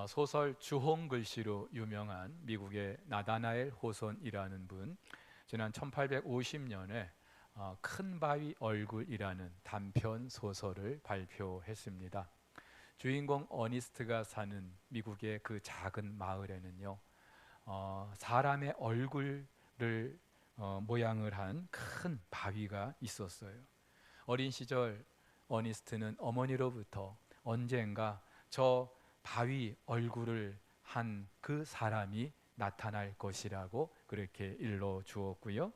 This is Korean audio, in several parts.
소설 주홍 글씨로 유명한 미국의 나다나엘 호손이라는 분, 지난 1850년에 큰 바위 얼굴이라는 단편 소설을 발표했습니다. 주인공 어니스트가 사는 미국의 그 작은 마을에는요, 사람의 얼굴을 모양을 한 큰 바위가 있었어요. 어린 시절 어니스트는 어머니로부터 언젠가 저 바위 얼굴을 한 그 사람이 나타날 것이라고 그렇게 일러 주었고요.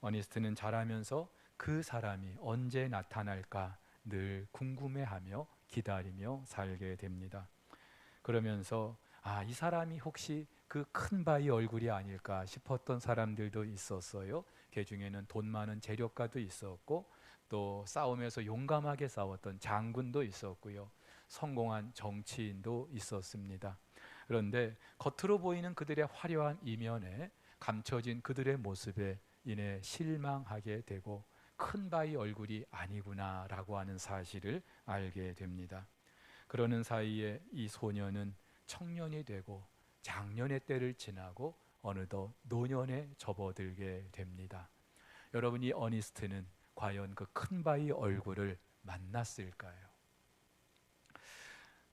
어니스트는 자라면서 그 사람이 언제 나타날까 늘 궁금해하며 기다리며 살게 됩니다. 그러면서 이 사람이 혹시 그 큰 바위 얼굴이 아닐까 싶었던 사람들도 있었어요. 그 중에는 돈 많은 재력가도 있었고, 또 싸움에서 용감하게 싸웠던 장군도 있었고요. 성공한 정치인도 있었습니다. 그런데 겉으로 보이는 그들의 화려한 이면에 감춰진 그들의 모습에 인해 실망하게 되고, 큰 바위 얼굴이 아니구나라고 하는 사실을 알게 됩니다. 그러는 사이에 이 소년은 청년이 되고 장년의 때를 지나고 어느덧 노년에 접어들게 됩니다. 여러분, 이 어니스트는 과연 그 큰 바위 얼굴을 만났을까요?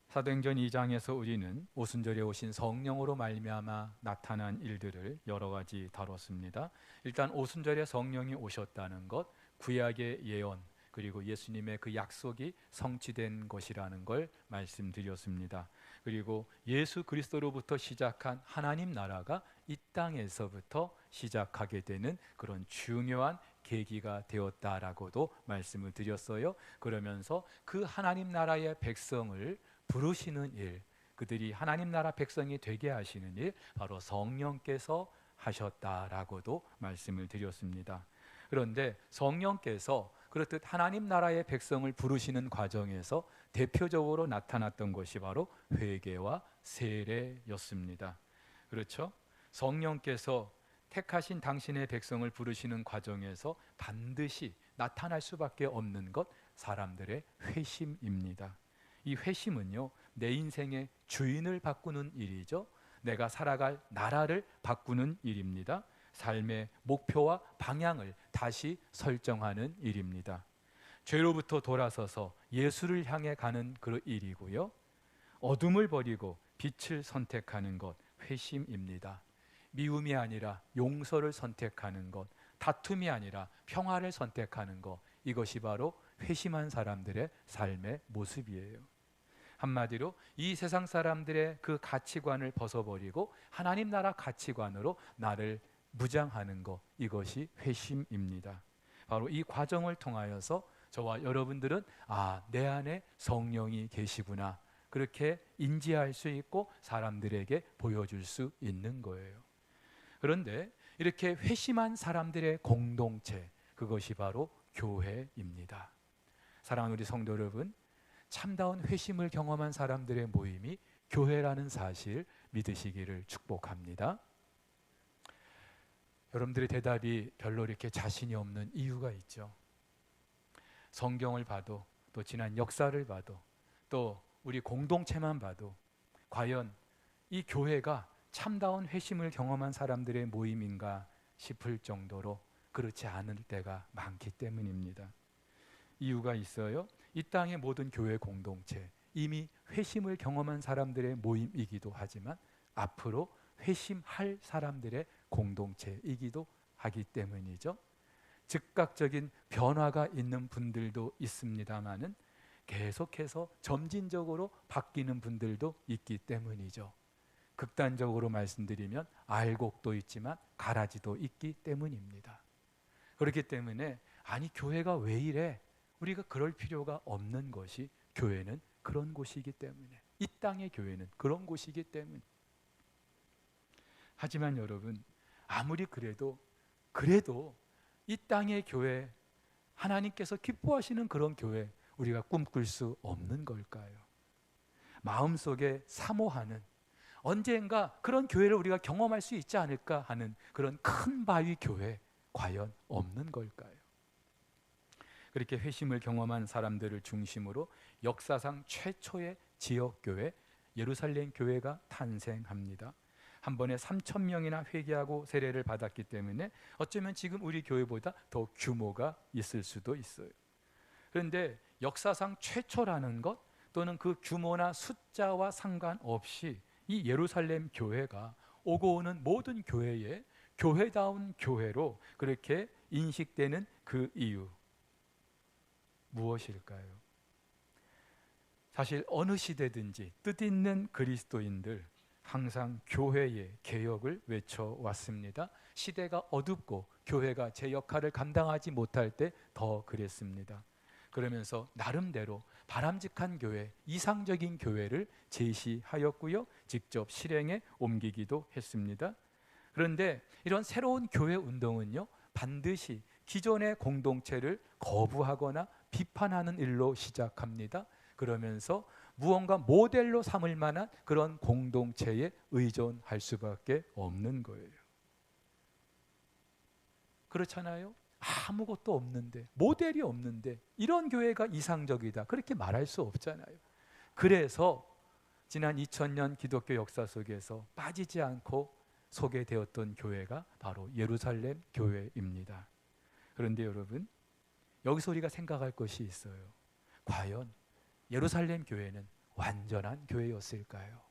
사도행전 2장에서 우리는 오순절에 오신 성령으로 말미암아 나타난 일들을 여러 가지 다뤘습니다. 일단 오순절에 성령이 오셨다는 것, 구약의 예언, 그리고 예수님의 그 약속이 성취된 것이라는 걸 말씀드렸습니다. 그리고 예수 그리스도로부터 시작한 하나님 나라가 이 땅에서부터 시작하게 되는 그런 중요한 계기가 되었다라고도 말씀을 드렸어요. 그러면서 그 하나님 나라의 백성을 부르시는 일, 그들이 하나님 나라 백성이 되게 하시는 일, 바로 성령께서 하셨다라고도 말씀을 드렸습니다. 그런데 성령께서 그렇듯 하나님 나라의 백성을 부르시는 과정에서 대표적으로 나타났던 것이 바로 회개와 세례였습니다. 그렇죠? 성령께서 택하신 당신의 백성을 부르시는 과정에서 반드시 나타날 수밖에 없는 것, 사람들의 회심입니다. 이 회심은요, 내 인생의 주인을 바꾸는 일이죠. 내가 살아갈 나라를 바꾸는 일입니다. 삶의 목표와 방향을 다시 설정하는 일입니다. 죄로부터 돌아서서 예수를 향해 가는 그 일이고요. 어둠을 버리고 빛을 선택하는 것, 회심입니다. 미움이 아니라 용서를 선택하는 것, 다툼이 아니라 평화를 선택하는 것, 이것이 바로 회심한 사람들의 삶의 모습이에요. 한마디로 이 세상 사람들의 그 가치관을 벗어버리고 하나님 나라 가치관으로 나를 무장하는 것, 이것이 회심입니다. 바로 이 과정을 통하여서 저와 여러분들은 내 안에 성령이 계시구나, 그렇게 인지할 수 있고 사람들에게 보여줄 수 있는 거예요. 그런데 이렇게 회심한 사람들의 공동체, 그것이 바로 교회입니다. 사랑하는 우리 성도 여러분, 참다운 회심을 경험한 사람들의 모임이 교회라는 사실 믿으시기를 축복합니다. 여러분들의 대답이 별로 이렇게 자신이 없는 이유가 있죠. 성경을 봐도, 또 지난 역사를 봐도, 또 우리 공동체만 봐도 과연 이 교회가 참다운 회심을 경험한 사람들의 모임인가 싶을 정도로 그렇지 않을 때가 많기 때문입니다. 이유가 있어요. 이 땅의 모든 교회 공동체, 이미 회심을 경험한 사람들의 모임이기도 하지만 앞으로 회심할 사람들의 공동체이기도 하기 때문이죠. 즉각적인 변화가 있는 분들도 있습니다마는 계속해서 점진적으로 바뀌는 분들도 있기 때문이죠. 극단적으로 말씀드리면 알곡도 있지만 가라지도 있기 때문입니다. 그렇기 때문에 교회가 왜 이래? 우리가 그럴 필요가 없는 것이, 교회는 그런 곳이기 때문에, 이 땅의 교회는 그런 곳이기 때문에. 하지만 여러분, 아무리 그래도 이 땅의 교회, 하나님께서 기뻐하시는 그런 교회, 우리가 꿈꿀 수 없는 걸까요? 마음속에 사모하는, 언젠가 그런 교회를 우리가 경험할 수 있지 않을까 하는 그런 큰 바위 교회, 과연 없는 걸까요? 그렇게 회심을 경험한 사람들을 중심으로 역사상 최초의 지역교회, 예루살렘 교회가 탄생합니다. 한 번에 3,000명이나 회개하고 세례를 받았기 때문에 어쩌면 지금 우리 교회보다 더 규모가 있을 수도 있어요. 그런데 역사상 최초라는 것 또는 그 규모나 숫자와 상관없이 이 예루살렘 교회가 오고 오는 모든 교회에 교회다운 교회로 그렇게 인식되는 그 이유 무엇일까요? 사실 어느 시대든지 뜻있는 그리스도인들 항상 교회의 개혁을 외쳐왔습니다. 시대가 어둡고 교회가 제 역할을 감당하지 못할 때 더 그랬습니다. 그러면서 나름대로 바람직한 교회, 이상적인 교회를 제시하였고요, 직접 실행에 옮기기도 했습니다. 그런데 이런 새로운 교회 운동은요, 반드시 기존의 공동체를 거부하거나 비판하는 일로 시작합니다. 그러면서 무언가 모델로 삼을 만한 그런 공동체에 의존할 수밖에 없는 거예요. 그렇잖아요? 아무것도 없는데, 모델이 없는데 이런 교회가 이상적이다 그렇게 말할 수 없잖아요. 그래서 지난 2000년 기독교 역사 속에서 빠지지 않고 소개되었던 교회가 바로 예루살렘 교회입니다. 그런데 여러분, 여기서 우리가 생각할 것이 있어요. 과연 예루살렘 교회는 완전한 교회였을까요?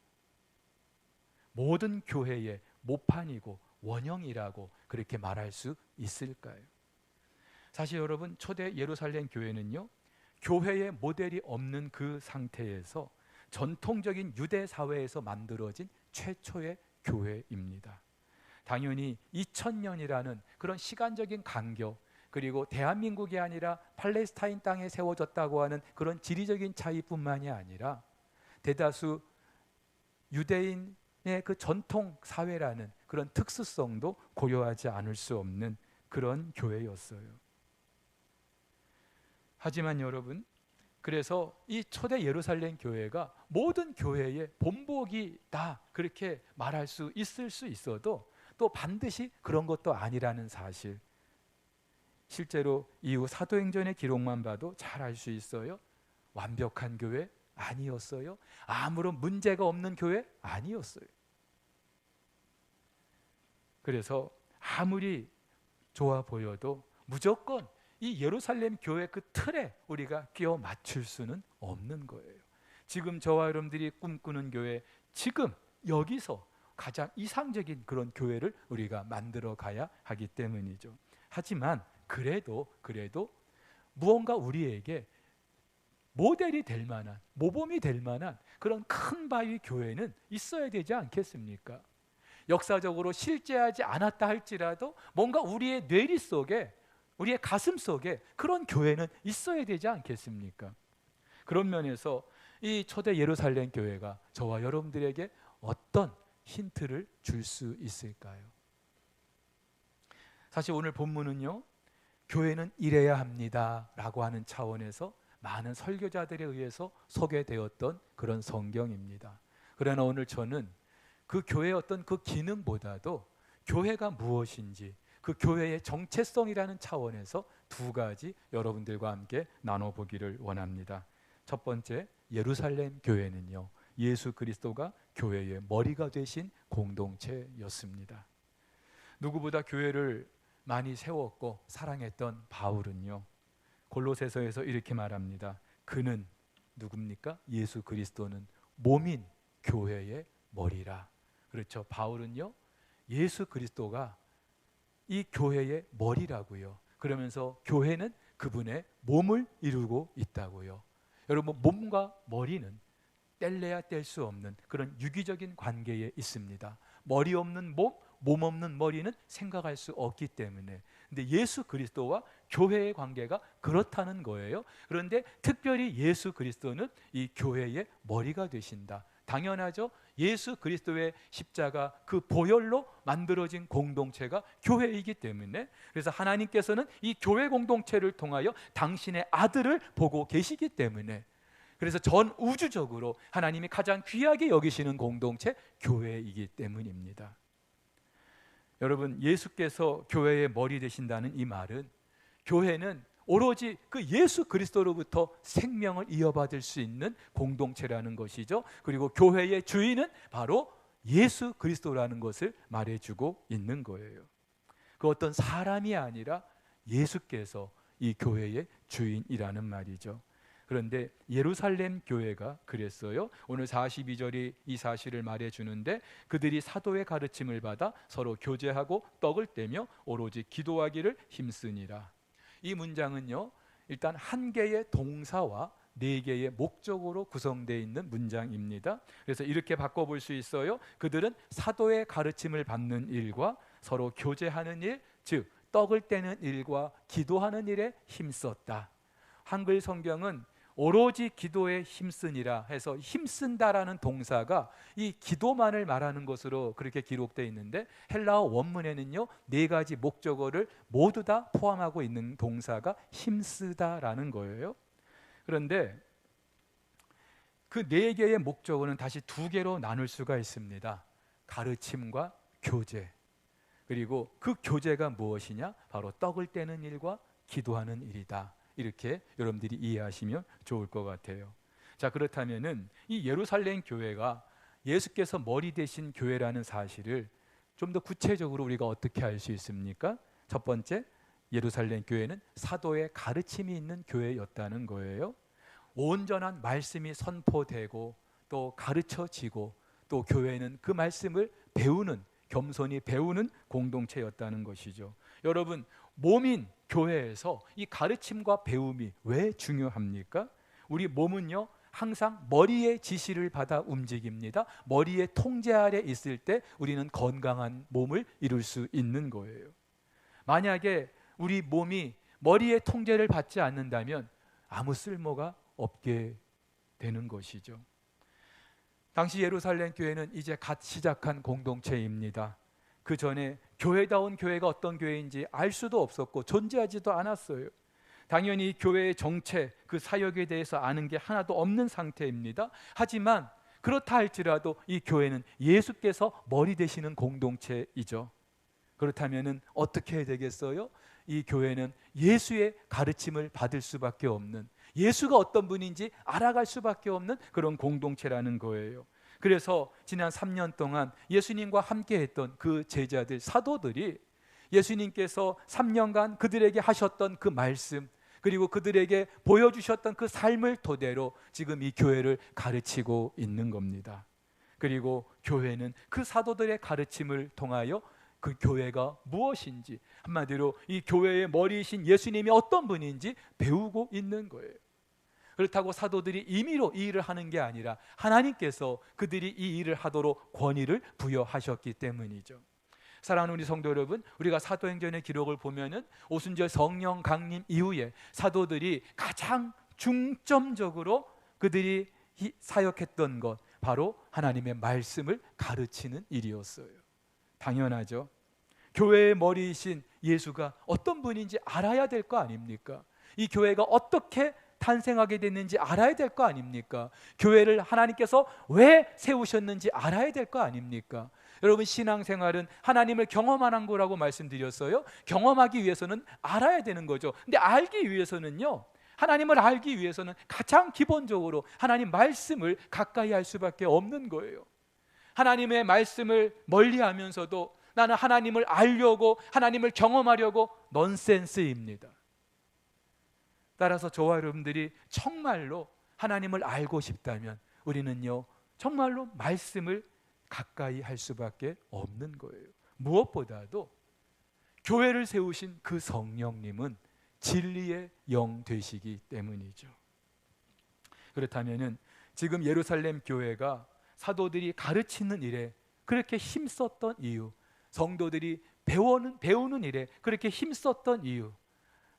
모든 교회의 모판이고 원형이라고 그렇게 말할 수 있을까요? 사실 여러분, 초대 예루살렘 교회는요, 교회의 모델이 없는 그 상태에서 전통적인 유대 사회에서 만들어진 최초의 교회입니다. 당연히 2000년이라는 그런 시간적인 간격, 그리고 대한민국이 아니라 팔레스타인 땅에 세워졌다고 하는 그런 지리적인 차이뿐만이 아니라 대다수 유대인의 그 전통 사회라는 그런 특수성도 고려하지 않을 수 없는 그런 교회였어요. 하지만 여러분, 그래서 이 초대 예루살렘 교회가 모든 교회의 본보기다 그렇게 말할 수 있을 수 있어도 또 반드시 그런 것도 아니라는 사실, 실제로 이후 사도행전의 기록만 봐도 잘 알 수 있어요. 완벽한 교회 아니었어요. 아무런 문제가 없는 교회 아니었어요. 그래서 아무리 좋아 보여도 무조건 이 예루살렘 교회 그 틀에 우리가 끼워 맞출 수는 없는 거예요. 지금 저와 여러분들이 꿈꾸는 교회, 지금 여기서 가장 이상적인 그런 교회를 우리가 만들어 가야 하기 때문이죠. 하지만 그래도 무언가 우리에게 모델이 될 만한, 모범이 될 만한 그런 큰 바위 교회는 있어야 되지 않겠습니까? 역사적으로 실제하지 않았다 할지라도 뭔가 우리의 뇌리 속에, 우리의 가슴 속에 그런 교회는 있어야 되지 않겠습니까? 그런 면에서 이 초대 예루살렘 교회가 저와 여러분들에게 어떤 힌트를 줄 수 있을까요? 사실 오늘 본문은요, 교회는 이래야 합니다 라고 하는 차원에서 많은 설교자들에 의해서 소개되었던 그런 성경입니다. 그러나 오늘 저는 그 교회의 어떤 그 기능보다도 교회가 무엇인지, 그 교회의 정체성이라는 차원에서 두 가지 여러분들과 함께 나눠보기를 원합니다. 첫 번째, 예루살렘 교회는요, 예수 그리스도가 교회의 머리가 되신 공동체였습니다. 누구보다 교회를 많이 세웠고 사랑했던 바울은요, 골로새서에서 이렇게 말합니다. 그는 누굽니까? 예수 그리스도는 몸인 교회의 머리라. 그렇죠. 바울은요, 예수 그리스도가 이 교회의 머리라고요. 그러면서 교회는 그분의 몸을 이루고 있다고요. 여러분, 몸과 머리는 뗄래야 뗄 수 없는 그런 유기적인 관계에 있습니다. 머리 없는 몸, 몸 없는 머리는 생각할 수 없기 때문에. 근데 예수 그리스도와 교회의 관계가 그렇다는 거예요. 그런데 특별히 예수 그리스도는 이 교회의 머리가 되신다. 당연하죠. 예수 그리스도의 십자가 그 보혈로 만들어진 공동체가 교회이기 때문에, 그래서 하나님께서는 이 교회 공동체를 통하여 당신의 아들을 보고 계시기 때문에, 그래서 전 우주적으로 하나님이 가장 귀하게 여기시는 공동체 교회이기 때문입니다. 여러분, 예수께서 교회의 머리 되신다는 이 말은 교회는 오로지 그 예수 그리스도로부터 생명을 이어받을 수 있는 공동체라는 것이죠. 그리고 교회의 주인은 바로 예수 그리스도라는 것을 말해주고 있는 거예요. 그 어떤 사람이 아니라 예수께서 이 교회의 주인이라는 말이죠. 그런데 예루살렘 교회가 그랬어요. 오늘 42절이 이 사실을 말해주는데, 그들이 사도의 가르침을 받아 서로 교제하고 떡을 떼며 오로지 기도하기를 힘쓰니라. 이 문장은요, 일단 한 개의 동사와 네 개의 목적으로 구성되어 있는 문장입니다. 그래서 이렇게 바꿔볼 수 있어요. 그들은 사도의 가르침을 받는 일과 서로 교제하는 일, 즉 떡을 떼는 일과 기도하는 일에 힘썼다. 한글 성경은 오로지 기도에 힘쓰니라 해서 힘쓴다라는 동사가 이 기도만을 말하는 것으로 그렇게 기록되어 있는데, 헬라어 원문에는요, 네 가지 목적어를 모두 다 포함하고 있는 동사가 힘쓰다라는 거예요. 그런데 그 네 개의 목적어는 다시 두 개로 나눌 수가 있습니다. 가르침과 교제. 그리고 그 교제가 무엇이냐? 바로 떡을 떼는 일과 기도하는 일이다. 이렇게 여러분들이 이해하시면 좋을 것 같아요. 자, 그렇다면은 이 예루살렘 교회가 예수께서 머리 되신 교회라는 사실을 좀 더 구체적으로 우리가 어떻게 알 수 있습니까? 첫 번째, 예루살렘 교회는 사도의 가르침이 있는 교회였다는 거예요. 온전한 말씀이 선포되고 또 가르쳐지고, 또 교회는 그 말씀을 배우는, 겸손히 배우는 공동체였다는 것이죠. 여러분, 몸인 교회에서 이 가르침과 배움이 왜 중요합니까? 우리 몸은요, 항상 머리의 지시를 받아 움직입니다. 머리의 통제 아래 있을 때 우리는 건강한 몸을 이룰 수 있는 거예요. 만약에 우리 몸이 머리의 통제를 받지 않는다면 아무 쓸모가 없게 되는 것이죠. 당시 예루살렘 교회는 이제 갓 시작한 공동체입니다. 그 전에 교회다운 교회가 어떤 교회인지 알 수도 없었고 존재하지도 않았어요. 당연히 교회의 정체, 그 사역에 대해서 아는 게 하나도 없는 상태입니다. 하지만 그렇다 할지라도 이 교회는 예수께서 머리 되시는 공동체이죠. 그렇다면 어떻게 해야 되겠어요? 이 교회는 예수의 가르침을 받을 수밖에 없는, 예수가 어떤 분인지 알아갈 수밖에 없는 그런 공동체라는 거예요. 그래서 지난 3년 동안 예수님과 함께 했던 그 제자들, 사도들이 예수님께서 3년간 그들에게 하셨던 그 말씀, 그리고 그들에게 보여주셨던 그 삶을 토대로 지금 이 교회를 가르치고 있는 겁니다. 그리고 교회는 그 사도들의 가르침을 통하여 그 교회가 무엇인지, 한마디로 이 교회의 머리이신 예수님이 어떤 분인지 배우고 있는 거예요. 그렇다고 사도들이 임의로 이 일을 하는 게 아니라 하나님께서 그들이 이 일을 하도록 권위를 부여하셨기 때문이죠. 사랑하는 우리 성도 여러분, 우리가 사도행전의 기록을 보면은 오순절 성령 강림 이후에 사도들이 가장 중점적으로 그들이 사역했던 것, 바로 하나님의 말씀을 가르치는 일이었어요. 당연하죠. 교회의 머리이신 예수가 어떤 분인지 알아야 될 거 아닙니까? 이 교회가 어떻게 탄생하게 됐는지 알아야 될 거 아닙니까? 교회를 하나님께서 왜 세우셨는지 알아야 될 거 아닙니까? 여러분, 신앙생활은 하나님을 경험하는 거라고 말씀드렸어요. 경험하기 위해서는 알아야 되는 거죠. 근데 알기 위해서는요, 하나님을 알기 위해서는 가장 기본적으로 하나님 말씀을 가까이 할 수밖에 없는 거예요. 하나님의 말씀을 멀리하면서도 나는 하나님을 알려고, 하나님을 경험하려고, 넌센스입니다. 따라서 저와 여러분들이 정말로 하나님을 알고 싶다면 우리는요, 정말로 말씀을 가까이 할 수밖에 없는 거예요. 무엇보다도 교회를 세우신 그 성령님은 진리의 영 되시기 때문이죠. 그렇다면은 지금 예루살렘 교회가 사도들이 가르치는 일에 그렇게 힘썼던 이유, 성도들이 배우는 일에 그렇게 힘썼던 이유,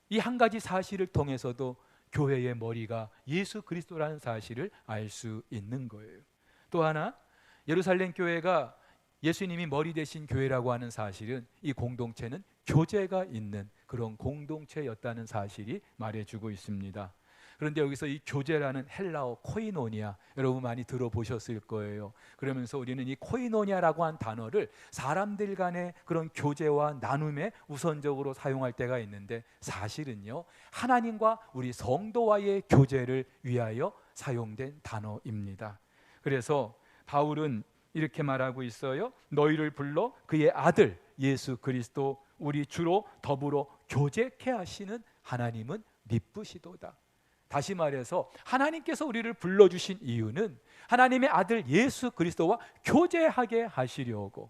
이 한 가지 사실을 통해서도 교회의 머리가 예수 그리스도라는 사실을 알 수 있는 거예요. 또 하나, 예루살렘 교회가 예수님이 머리 되신 교회라고 하는 사실은, 이 공동체는 교제가 있는 그런 공동체였다는 사실이 말해주고 있습니다. 그런데 여기서 이 교제라는 헬라어 코이노니아, 여러분 많이 들어보셨을 거예요. 그러면서 우리는 이 코이노니아라고 한 단어를 사람들 간의 그런 교제와 나눔에 우선적으로 사용할 때가 있는데, 사실은요 하나님과 우리 성도와의 교제를 위하여 사용된 단어입니다. 그래서 바울은 이렇게 말하고 있어요. 너희를 불러 그의 아들 예수 그리스도 우리 주로 더불어 교제케 하시는 하나님은 미쁘시도다. 다시 말해서 하나님께서 우리를 불러주신 이유는 하나님의 아들 예수 그리스도와 교제하게 하시려고,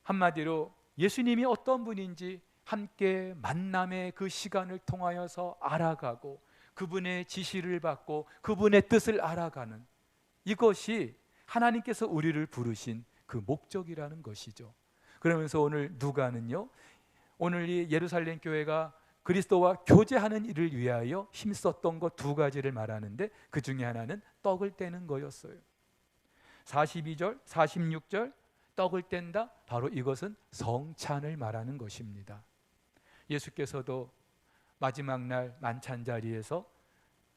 한마디로 예수님이 어떤 분인지 함께 만남의 그 시간을 통하여서 알아가고 그분의 지시를 받고 그분의 뜻을 알아가는, 이것이 하나님께서 우리를 부르신 그 목적이라는 것이죠. 그러면서 오늘 누가는요, 오늘 이 예루살렘 교회가 그리스도와 교제하는 일을 위하여 힘썼던 것 두 가지를 말하는데, 그 중에 하나는 떡을 떼는 거였어요. 42절, 46절 떡을 뗀다, 바로 이것은 성찬을 말하는 것입니다. 예수께서도 마지막 날 만찬 자리에서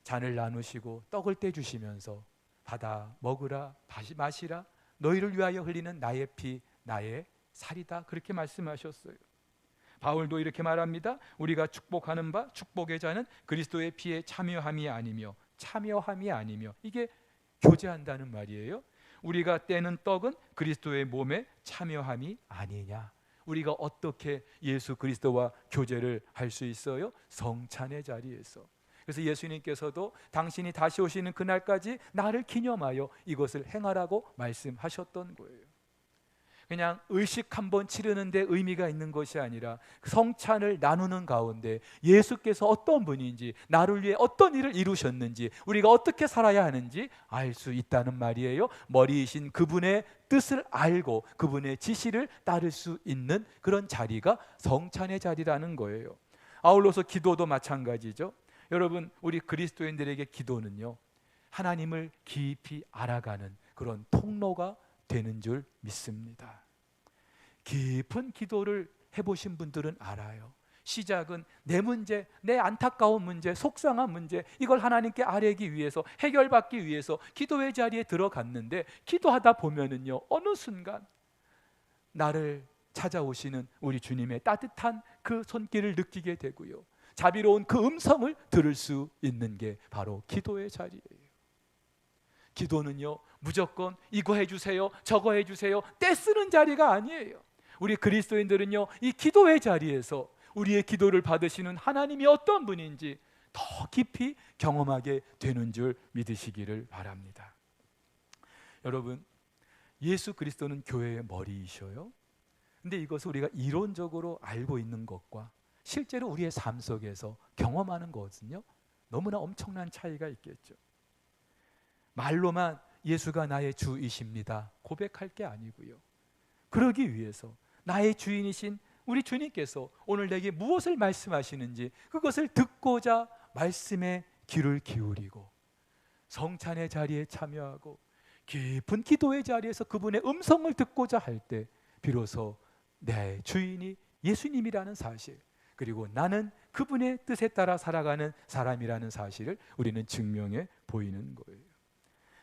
잔을 나누시고 떡을 떼주시면서 받아 먹으라, 마시라, 너희를 위하여 흘리는 나의 피 나의 살이다, 그렇게 말씀하셨어요. 바울도 이렇게 말합니다. 우리가 축복하는 바 축복의 잔은 그리스도의 피에 참여함이 아니며 이게 교제한다는 말이에요. 우리가 떼는 떡은 그리스도의 몸에 참여함이 아니냐. 우리가 어떻게 예수 그리스도와 교제를 할 수 있어요? 성찬의 자리에서. 그래서 예수님께서도 당신이 다시 오시는 그날까지 나를 기념하여 이것을 행하라고 말씀하셨던 거예요. 그냥 의식 한번 치르는 데 의미가 있는 것이 아니라 성찬을 나누는 가운데 예수께서 어떤 분인지, 나를 위해 어떤 일을 이루셨는지, 우리가 어떻게 살아야 하는지 알 수 있다는 말이에요. 머리이신 그분의 뜻을 알고 그분의 지시를 따를 수 있는 그런 자리가 성찬의 자리라는 거예요. 아울러서 기도도 마찬가지죠. 여러분, 우리 그리스도인들에게 기도는요, 하나님을 깊이 알아가는 그런 통로가 되는 줄 믿습니다. 깊은 기도를 해보신 분들은 알아요. 시작은 내 문제, 내 안타까운 문제, 속상한 문제, 이걸 하나님께 아뢰기 위해서, 해결받기 위해서 기도의 자리에 들어갔는데, 기도하다 보면은요, 어느 순간 나를 찾아오시는 우리 주님의 따뜻한 그 손길을 느끼게 되고요, 자비로운 그 음성을 들을 수 있는 게 바로 기도의 자리예요. 기도는요, 무조건 이거 해주세요, 저거 해주세요, 떼쓰는 자리가 아니에요. 우리 그리스도인들은요, 이 기도의 자리에서 우리의 기도를 받으시는 하나님이 어떤 분인지 더 깊이 경험하게 되는 줄 믿으시기를 바랍니다. 여러분, 예수 그리스도는 교회의 머리이셔요. 근데 이것을 우리가 이론적으로 알고 있는 것과 실제로 우리의 삶 속에서 경험하는 것은요, 너무나 엄청난 차이가 있겠죠. 말로만 예수가 나의 주이십니다 고백할 게 아니고요, 그러기 위해서 나의 주인이신 우리 주님께서 오늘 내게 무엇을 말씀하시는지 그것을 듣고자 말씀에 귀를 기울이고 성찬의 자리에 참여하고 깊은 기도의 자리에서 그분의 음성을 듣고자 할 때 비로소 내 주인이 예수님이라는 사실, 그리고 나는 그분의 뜻에 따라 살아가는 사람이라는 사실을 우리는 증명해 보이는 거예요.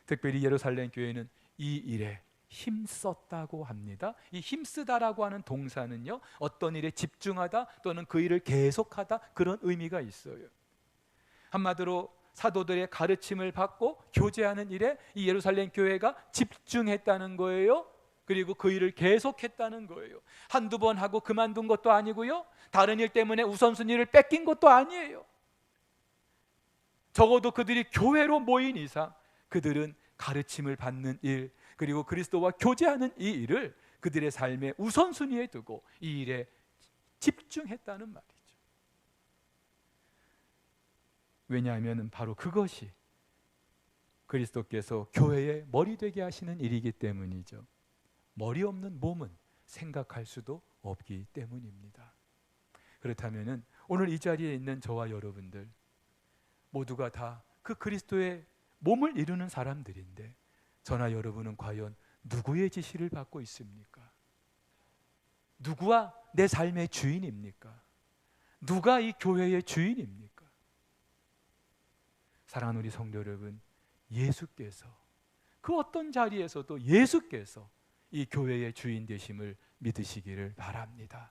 특별히 예루살렘 교회는 이 일에 힘썼다고 합니다. 이 힘쓰다라고 하는 동사는요, 어떤 일에 집중하다 또는 그 일을 계속하다, 그런 의미가 있어요. 한마디로 사도들의 가르침을 받고 교제하는 일에 이 예루살렘 교회가 집중했다는 거예요. 그리고 그 일을 계속했다는 거예요. 한두 번 하고 그만둔 것도 아니고요, 다른 일 때문에 우선순위를 뺏긴 것도 아니에요. 적어도 그들이 교회로 모인 이상 그들은 가르침을 받는 일, 그리고 그리스도와 교제하는 이 일을 그들의 삶의 우선순위에 두고 이 일에 집중했다는 말이죠. 왜냐하면 바로 그것이 그리스도께서 교회의 머리 되게 하시는 일이기 때문이죠. 머리 없는 몸은 생각할 수도 없기 때문입니다. 그렇다면 오늘 이 자리에 있는 저와 여러분들 모두가 다 그 그리스도의 몸을 이루는 사람들인데, 저나 여러분은 과연 누구의 지시를 받고 있습니까? 누구와 내 삶의 주인입니까? 누가 이 교회의 주인입니까? 사랑하는 우리 성도 여러분, 예수께서 그 어떤 자리에서도 예수께서 이 교회의 주인 되심을 믿으시기를 바랍니다.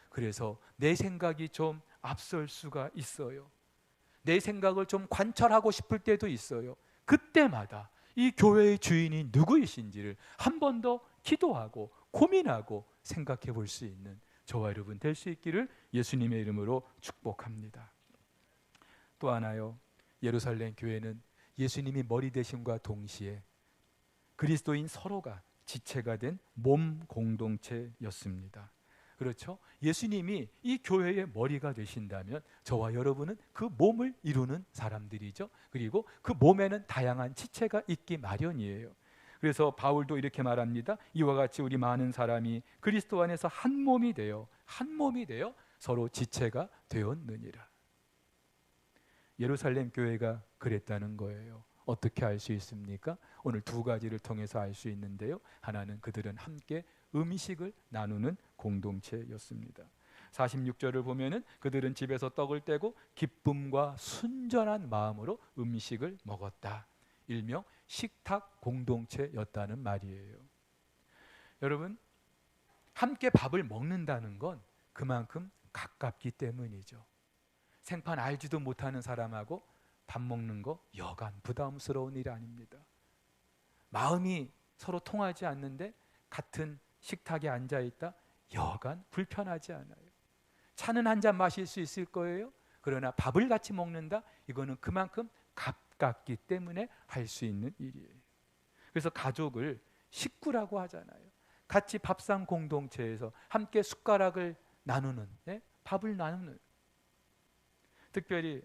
그래서 내 생각이 좀 앞설 수가 있어요. 내 생각을 좀 관철하고 싶을 때도 있어요. 그때마다 이 교회의 주인이 누구이신지를 한 번 더 기도하고 고민하고 생각해 볼 수 있는 저와 여러분 될 수 있기를 예수님의 이름으로 축복합니다. 또 하나요, 예루살렘 교회는 예수님이 머리 되심과 동시에 그리스도인 서로가 지체가 된 몸 공동체였습니다. 그렇죠? 예수님이 이 교회의 머리가 되신다면 저와 여러분은 그 몸을 이루는 사람들이죠. 그리고 그 몸에는 다양한 지체가 있기 마련이에요. 그래서 바울도 이렇게 말합니다. 이와 같이 우리 많은 사람이 그리스도 안에서 한 몸이 되어 서로 지체가 되었느니라. 예루살렘 교회가 그랬다는 거예요. 어떻게 알 수 있습니까? 오늘 두 가지를 통해서 알 수 있는데요. 하나는 그들은 함께 음식을 나누는 공동체였습니다. 46절을 보면은 그들은 집에서 떡을 떼고 기쁨과 순전한 마음으로 음식을 먹었다. 일명 식탁 공동체였다는 말이에요. 여러분, 함께 밥을 먹는다는 건 그만큼 가깝기 때문이죠. 생판 알지도 못하는 사람하고 밥 먹는 거 여간 부담스러운 일 아닙니다. 마음이 서로 통하지 않는데 같은 식탁에 앉아있다 여간 불편하지 않아요. 차는 한 잔 마실 수 있을 거예요. 그러나 밥을 같이 먹는다, 이거는 그만큼 가깝기 때문에 할 수 있는 일이에요. 그래서 가족을 식구라고 하잖아요. 같이 밥상 공동체에서 함께 숟가락을 나누는, 밥을 나누는. 특별히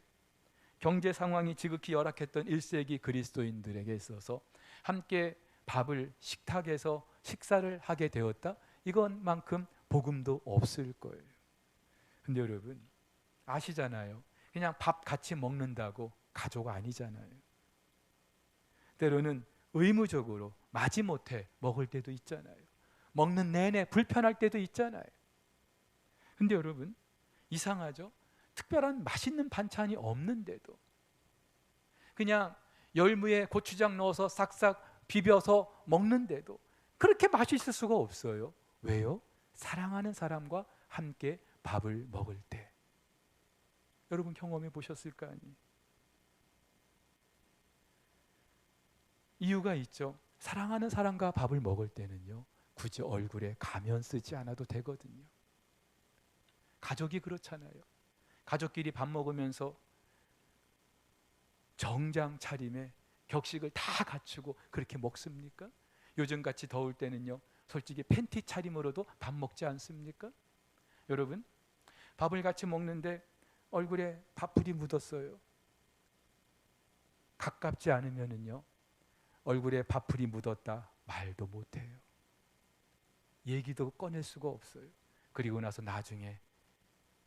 경제 상황이 지극히 열악했던 1세기 그리스도인들에게 있어서 함께 밥을 식탁에서 식사를 하게 되었다, 이것만큼 복음도 없을 거예요. 근데 여러분 아시잖아요. 그냥 밥 같이 먹는다고 가족 아니잖아요. 때로는 의무적으로 마지못해 먹을 때도 있잖아요. 먹는 내내 불편할 때도 있잖아요. 근데 여러분 이상하죠? 특별한 맛있는 반찬이 없는데도 그냥 열무에 고추장 넣어서 싹싹 비벼서 먹는데도 그렇게 맛있을 수가 없어요. 왜요? 사랑하는 사람과 함께 밥을 먹을 때. 여러분 경험해 보셨을 거 아니에요? 이유가 있죠. 사랑하는 사람과 밥을 먹을 때는요, 굳이 얼굴에 가면 쓰지 않아도 되거든요. 가족이 그렇잖아요. 가족끼리 밥 먹으면서 정장 차림에 격식을 다 갖추고 그렇게 먹습니까? 요즘같이 더울 때는요, 솔직히 팬티 차림으로도 밥 먹지 않습니까? 여러분 밥을 같이 먹는데 얼굴에 밥풀이 묻었어요. 가깝지 않으면은요, 얼굴에 밥풀이 묻었다 말도 못해요. 얘기도 꺼낼 수가 없어요. 그리고 나서 나중에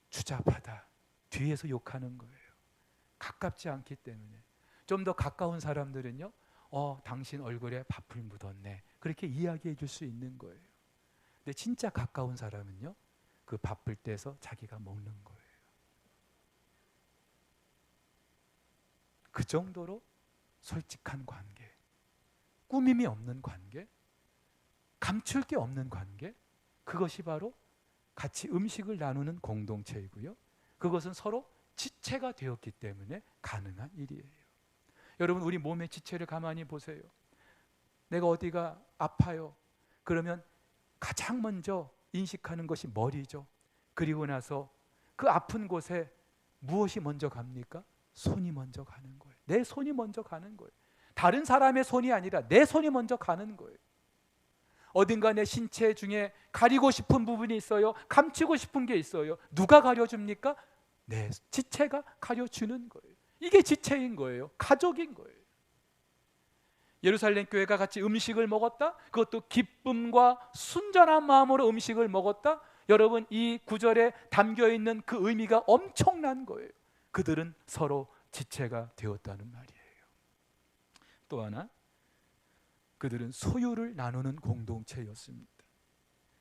추잡하다 뒤에서 욕하는 거예요. 가깝지 않기 때문에. 좀 더 가까운 사람들은요, 당신 얼굴에 밥풀 묻었네, 그렇게 이야기해 줄 수 있는 거예요. 근데 진짜 가까운 사람은요, 그 밥풀 떼서 자기가 먹는 거예요. 그 정도로 솔직한 관계, 꾸밈이 없는 관계, 감출 게 없는 관계, 그것이 바로 같이 음식을 나누는 공동체이고요. 그것은 서로 지체가 되었기 때문에 가능한 일이에요. 여러분 우리 몸의 지체를 가만히 보세요. 내가 어디가 아파요. 그러면 가장 먼저 인식하는 것이 머리죠. 그리고 나서 그 아픈 곳에 무엇이 먼저 갑니까? 손이 먼저 가는 거예요. 내 손이 먼저 가는 거예요. 다른 사람의 손이 아니라 내 손이 먼저 가는 거예요. 어딘가 내 신체 중에 가리고 싶은 부분이 있어요. 감추고 싶은 게 있어요. 누가 가려줍니까? 내 지체가 가려주는 거예요. 이게 지체인 거예요. 가족인 거예요. 예루살렘 교회가 같이 음식을 먹었다. 그것도 기쁨과 순전한 마음으로 음식을 먹었다. 여러분 이 구절에 담겨있는 그 의미가 엄청난 거예요. 그들은 서로 지체가 되었다는 말이에요. 또 하나, 그들은 소유를 나누는 공동체였습니다.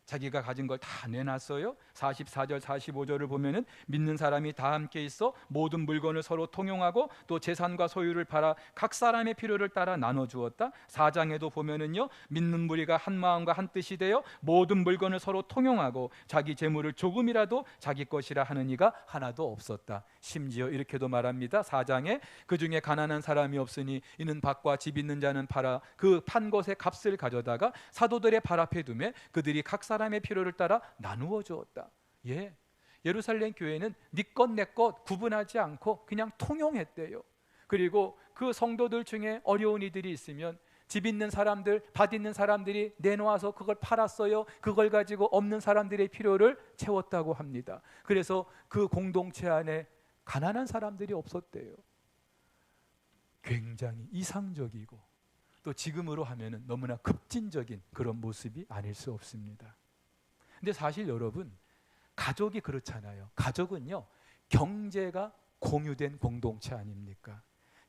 자기가 가진 걸 다 내놨어요. 44절 45절을 보면은 믿는 사람이 다 함께 있어 모든 물건을 서로 통용하고 또 재산과 소유를 팔아 각 사람의 필요를 따라 나눠주었다. 4장에도 보면은요, 믿는 무리가 한 마음과 한 뜻이 되어 모든 물건을 서로 통용하고 자기 재물을 조금이라도 자기 것이라 하는 이가 하나도 없었다. 심지어 이렇게도 말합니다. 4장에 그 중에 가난한 사람이 없으니 이는 밭과 집 있는 자는 팔아 그 판 것의 값을 가져다가 사도들의 발 앞에 두매 그들이 각 사람의 필요를 따라 나누어 주었다. 예, 예루살렘 교회는 네 것 내 것 구분하지 않고 그냥 통용했대요. 그리고 그 성도들 중에 어려운 이들이 있으면 집 있는 사람들, 밭 있는 사람들이 내놓아서 그걸 팔았어요. 그걸 가지고 없는 사람들의 필요를 채웠다고 합니다. 그래서 그 공동체 안에 가난한 사람들이 없었대요. 굉장히 이상적이고 또 지금으로 하면은 너무나 급진적인 그런 모습이 아닐 수 없습니다. 근데 사실 여러분, 가족이 그렇잖아요. 가족은요, 경제가 공유된 공동체 아닙니까?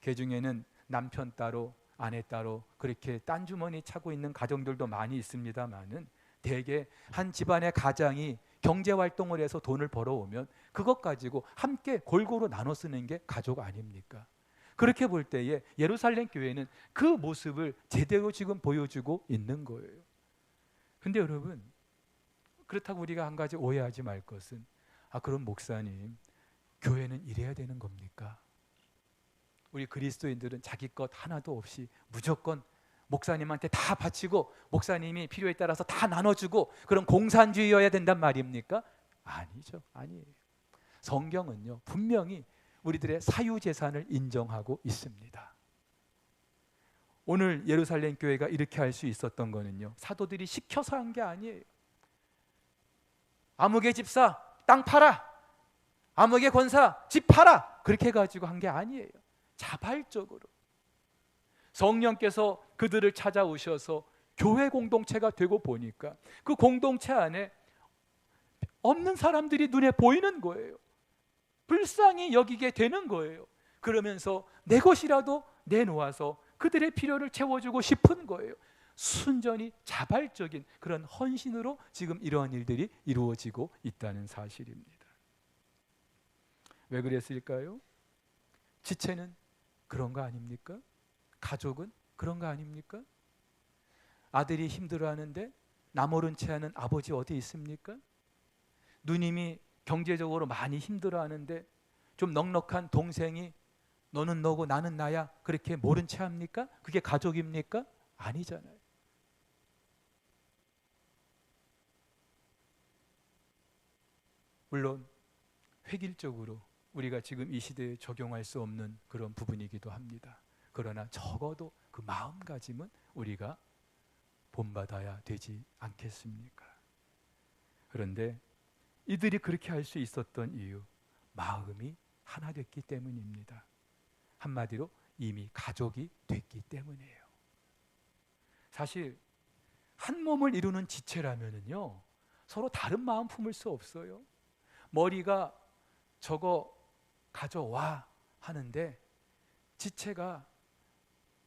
그 중에는 남편 따로 아내 따로 그렇게 딴 주머니 차고 있는 가정들도 많이 있습니다만은 대개 한 집안의 가장이 경제 활동을 해서 돈을 벌어오면 그것 가지고 함께 골고루 나눠 쓰는 게 가족 아닙니까? 그렇게 볼 때에 예루살렘 교회는 그 모습을 제대로 지금 보여주고 있는 거예요. 근데 여러분, 그렇다고 우리가 한 가지 오해하지 말 것은, 그럼 목사님, 교회는 이래야 되는 겁니까? 우리 그리스도인들은 자기 것 하나도 없이 무조건 목사님한테 다 바치고 목사님이 필요에 따라서 다 나눠주고 그런 공산주의여야 된단 말입니까? 아니죠. 아니에요. 성경은요, 분명히 우리들의 사유재산을 인정하고 있습니다. 오늘 예루살렘 교회가 이렇게 할 수 있었던 거는요, 사도들이 시켜서 한 게 아니에요. 아무개 집사 땅 팔아, 아무개 권사 집 팔아, 그렇게 해가지고 한 게 아니에요. 자발적으로 성령께서 그들을 찾아오셔서 교회 공동체가 되고 보니까 그 공동체 안에 없는 사람들이 눈에 보이는 거예요. 불쌍히 여기게 되는 거예요. 그러면서 내 것이라도 내놓아서 그들의 필요를 채워주고 싶은 거예요. 순전히 자발적인 그런 헌신으로 지금 이러한 일들이 이루어지고 있다는 사실입니다. 왜 그랬을까요? 지체는 그런 거 아닙니까? 가족은 그런 거 아닙니까? 아들이 힘들어하는데 나 모른 채 하는 아버지 어디 있습니까? 누님이 경제적으로 많이 힘들어하는데 좀 넉넉한 동생이 너는 너고 나는 나야 그렇게 모른 채 합니까? 그게 가족입니까? 아니잖아요. 물론 획일적으로 우리가 지금 이 시대에 적용할 수 없는 그런 부분이기도 합니다. 그러나 적어도 그 마음가짐은 우리가 본받아야 되지 않겠습니까? 그런데 이들이 그렇게 할 수 있었던 이유, 마음이 하나 됐기 때문입니다. 한마디로 이미 가족이 됐기 때문이에요. 사실 한 몸을 이루는 지체라면은요, 서로 다른 마음 품을 수 없어요. 머리가 저거 가져와 하는데 지체가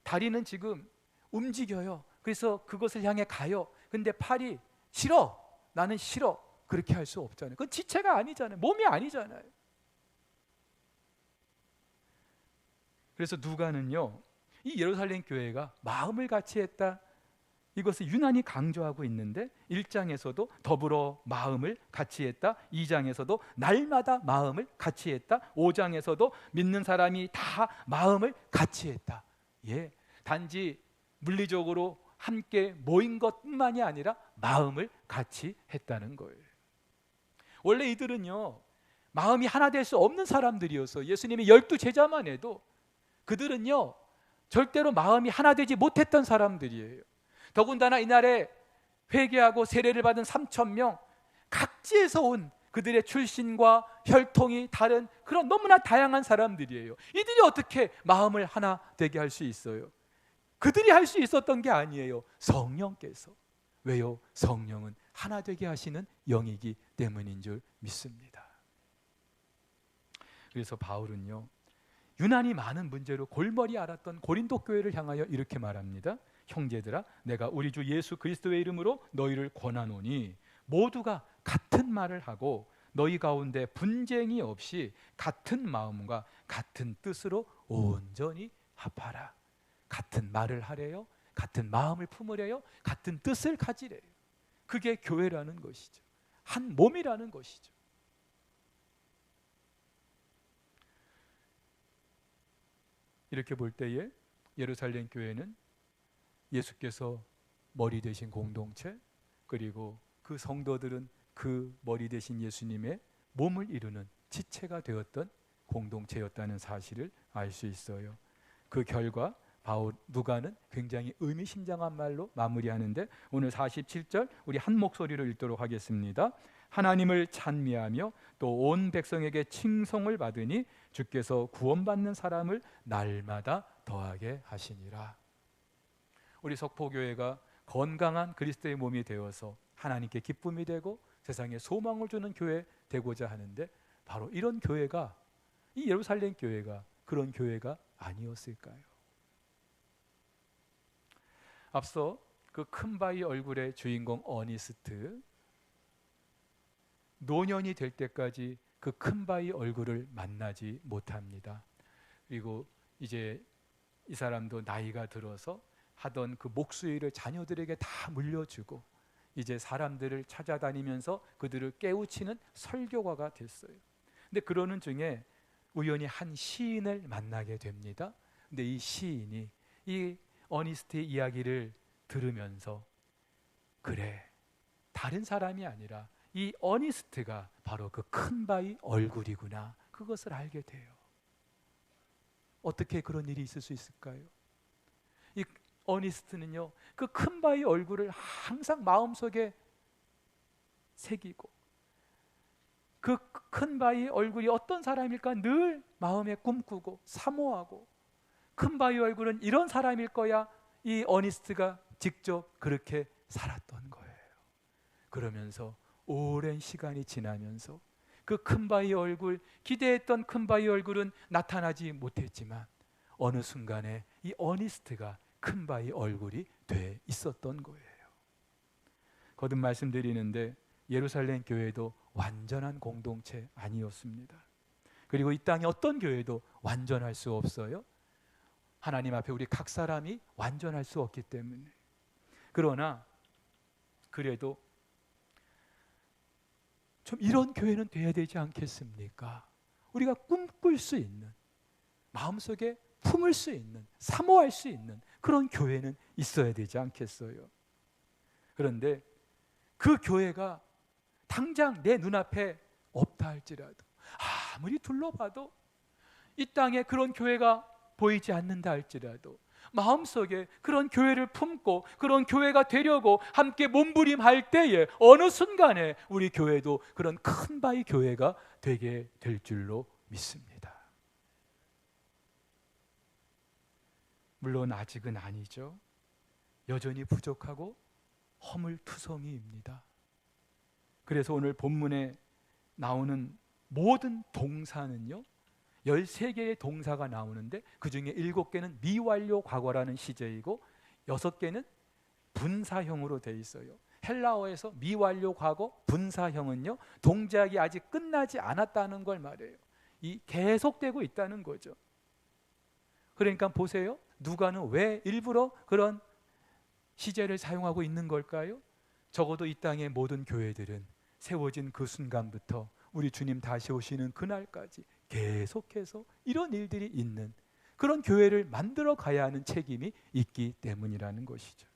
다리는 지금 움직여요. 그래서 그것을 향해 가요. 근데 팔이 싫어, 나는 싫어, 그렇게 할 수 없잖아요. 그건 지체가 아니잖아요. 몸이 아니잖아요. 그래서 누가는요, 이 예루살렘 교회가 마음을 같이 했다, 이것을 유난히 강조하고 있는데 1장에서도 더불어 마음을 같이 했다, 2장에서도 날마다 마음을 같이 했다, 5장에서도 믿는 사람이 다 마음을 같이 했다. 예, 단지 물리적으로 함께 모인 것뿐만이 아니라 마음을 같이 했다는 거예요. 원래 이들은요, 마음이 하나 될 수 없는 사람들이어서 예수님의 12제자만 해도 그들은요 절대로 마음이 하나 되지 못했던 사람들이에요. 더군다나 이날에 회개하고 세례를 받은 3,000명, 각지에서 온 그들의 출신과 혈통이 다른 그런 너무나 다양한 사람들이에요. 이들이 어떻게 마음을 하나 되게 할 수 있어요? 그들이 할 수 있었던 게 아니에요. 성령께서. 왜요? 성령은 하나 되게 하시는 영이기 때문인 줄 믿습니다. 그래서 바울은요, 유난히 많은 문제로 골머리 앓았던 고린도 교회를 향하여 이렇게 말합니다. 형제들아, 내가 우리 주 예수 그리스도의 이름으로 너희를 권하노니 모두가 같은 말을 하고 너희 가운데 분쟁이 없이 같은 마음과 같은 뜻으로 온전히 합하라. 같은 말을 하래요. 같은 마음을 품으래요. 같은 뜻을 가지래요. 그게 교회라는 것이죠. 한 몸이라는 것이죠. 이렇게 볼 때에 예루살렘 교회는 예수께서 머리 되신 공동체, 그리고 그 성도들은 그 머리 되신 예수님의 몸을 이루는 지체가 되었던 공동체였다는 사실을 알 수 있어요. 그 결과 누가는 굉장히 의미심장한 말로 마무리하는데, 오늘 47절 우리 한 목소리로 읽도록 하겠습니다. 하나님을 찬미하며 또 온 백성에게 칭송을 받으니 주께서 구원받는 사람을 날마다 더하게 하시니라. 우리 석포교회가 건강한 그리스도의 몸이 되어서 하나님께 기쁨이 되고 세상에 소망을 주는 교회 되고자 하는데, 바로 이런 교회가, 이 예루살렘 교회가 그런 교회가 아니었을까요? 앞서 그 큰 바위 얼굴의 주인공 어니스트, 노년이 될 때까지 그 큰 바위 얼굴을 만나지 못합니다. 그리고 이제 이 사람도 나이가 들어서 하던 그 목수일을 자녀들에게 다 물려주고 이제 사람들을 찾아다니면서 그들을 깨우치는 설교가가 됐어요. 근데 그러는 중에 우연히 한 시인을 만나게 됩니다. 근데 이 시인이 이 어니스트의 이야기를 들으면서, 그래, 다른 사람이 아니라 이 어니스트가 바로 그 큰 바위 얼굴이구나, 그것을 알게 돼요. 어떻게 그런 일이 있을 수 있을까요? 이 어니스트는요, 그 큰 바위 얼굴을 항상 마음속에 새기고, 그 큰 바위 얼굴이 어떤 사람일까 늘 마음에 꿈꾸고 사모하고, 큰 바위 얼굴은 이런 사람일 거야, 이 어니스트가 직접 그렇게 살았던 거예요. 그러면서 오랜 시간이 지나면서 그 큰 바위 얼굴, 기대했던 큰 바위 얼굴은 나타나지 못했지만 어느 순간에 이 어니스트가 큰 바위 얼굴이 돼 있었던 거예요. 거듭 말씀드리는데 예루살렘 교회도 완전한 공동체 아니었습니다. 그리고 이 땅에 어떤 교회도 완전할 수 없어요. 하나님 앞에 우리 각 사람이 완전할 수 없기 때문에. 그러나 그래도 좀 이런 교회는 돼야 되지 않겠습니까? 우리가 꿈꿀 수 있는, 마음속에 품을 수 있는, 사모할 수 있는 그런 교회는 있어야 되지 않겠어요? 그런데 그 교회가 당장 내 눈앞에 없다 할지라도, 아무리 둘러봐도 이 땅에 그런 교회가 보이지 않는다 할지라도, 마음속에 그런 교회를 품고 그런 교회가 되려고 함께 몸부림할 때에 어느 순간에 우리 교회도 그런 큰 바위 교회가 되게 될 줄로 믿습니다. 물론 아직은 아니죠. 여전히 부족하고 허물투성이입니다. 그래서 오늘 본문에 나오는 모든 동사는요, 13개의 동사가 나오는데 그 중에 7개는 미완료 과거라는 시제이고 6개는 분사형으로 되어 있어요. 헬라어에서 미완료 과거 분사형은요, 동작이 아직 끝나지 않았다는 걸 말해요. 이 계속되고 있다는 거죠. 그러니까 보세요. 누가는 왜 일부러 그런 시제를 사용하고 있는 걸까요? 적어도 이 땅의 모든 교회들은 세워진 그 순간부터 우리 주님 다시 오시는 그날까지 계속해서 이런 일들이 있는 그런 교회를 만들어 가야 하는 책임이 있기 때문이라는 것이죠.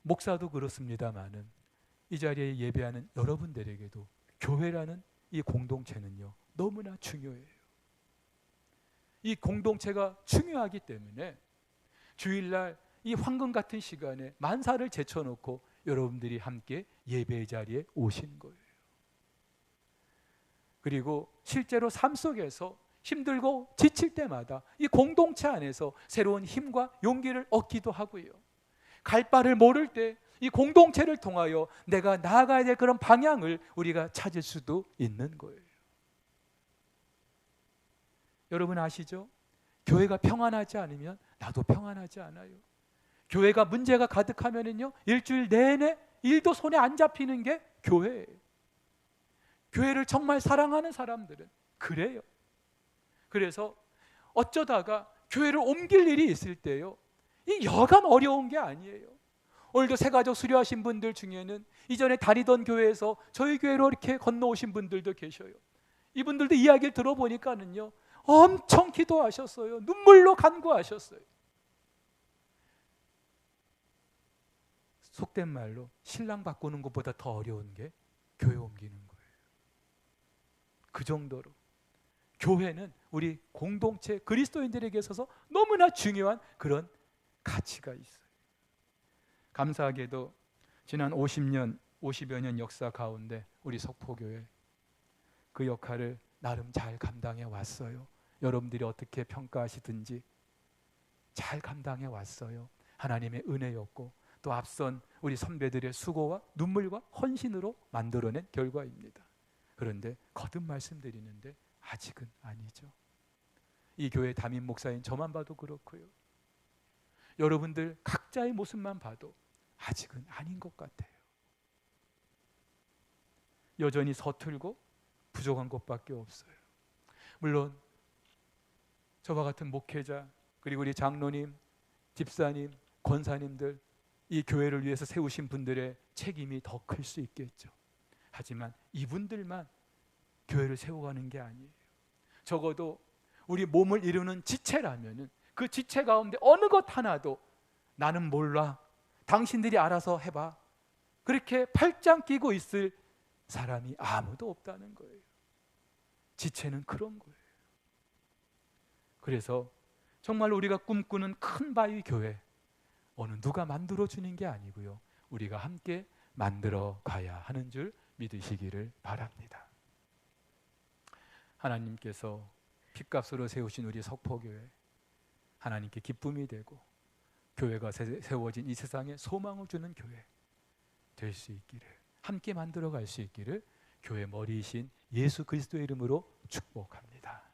목사도 그렇습니다마는 이 자리에 예배하는 여러분들에게도 교회라는 이 공동체는요, 너무나 중요해요. 이 공동체가 중요하기 때문에 주일날 이 황금 같은 시간에 만사를 제쳐놓고 여러분들이 함께 예배의 자리에 오신 거예요. 그리고 실제로 삶 속에서 힘들고 지칠 때마다 이 공동체 안에서 새로운 힘과 용기를 얻기도 하고요. 갈 바를 모를 때 이 공동체를 통하여 내가 나아가야 될 그런 방향을 우리가 찾을 수도 있는 거예요. 여러분 아시죠? 교회가 평안하지 않으면 나도 평안하지 않아요. 교회가 문제가 가득하면은요, 일주일 내내 일도 손에 안 잡히는 게 교회예요. 교회를 정말 사랑하는 사람들은 그래요. 그래서 어쩌다가 교회를 옮길 일이 있을 때요, 이 여간 어려운 게 아니에요. 오늘도 새가족 수료하신 분들 중에는 이전에 다니던 교회에서 저희 교회로 이렇게 건너오신 분들도 계셔요. 이분들도 이야기를 들어보니까는요, 엄청 기도하셨어요. 눈물로 간구하셨어요. 속된 말로 신랑 바꾸는 것보다 더 어려운 게 교회 옮기는 거예요. 그 정도로 교회는 우리 공동체 그리스도인들에게 있어서 너무나 중요한 그런 가치가 있어요. 감사하게도 지난 50여 년 역사 가운데 우리 석포교회 그 역할을 나름 잘 감당해 왔어요. 여러분들이 어떻게 평가하시든지 잘 감당해 왔어요. 하나님의 은혜였고 또 앞선 우리 선배들의 수고와 눈물과 헌신으로 만들어낸 결과입니다. 그런데 거듭 말씀드리는데 아직은 아니죠. 이 교회 담임 목사인 저만 봐도 그렇고요. 여러분들 각자의 모습만 봐도 아직은 아닌 것 같아요. 여전히 서툴고 부족한 것밖에 없어요. 물론 저와 같은 목회자, 그리고 우리 장로님, 집사님, 권사님들, 이 교회를 위해서 세우신 분들의 책임이 더 클 수 있겠죠. 하지만 이분들만 교회를 세워가는 게 아니에요. 적어도 우리 몸을 이루는 지체라면은 그 지체 가운데 어느 것 하나도 나는 몰라, 당신들이 알아서 해봐, 그렇게 팔짱 끼고 있을 사람이 아무도 없다는 거예요. 지체는 그런 거예요. 그래서 정말 우리가 꿈꾸는 큰 바위 교회, 어느 누가 만들어주는 게 아니고요, 우리가 함께 만들어 가야 하는 줄 믿으시기를 바랍니다. 하나님께서 핏값으로 세우신 우리 석포교회, 하나님께 기쁨이 되고 교회가 세워진 이 세상에 소망을 주는 교회 될 수 있기를, 함께 만들어 갈 수 있기를 교회 머리이신 예수 그리스도의 이름으로 축복합니다.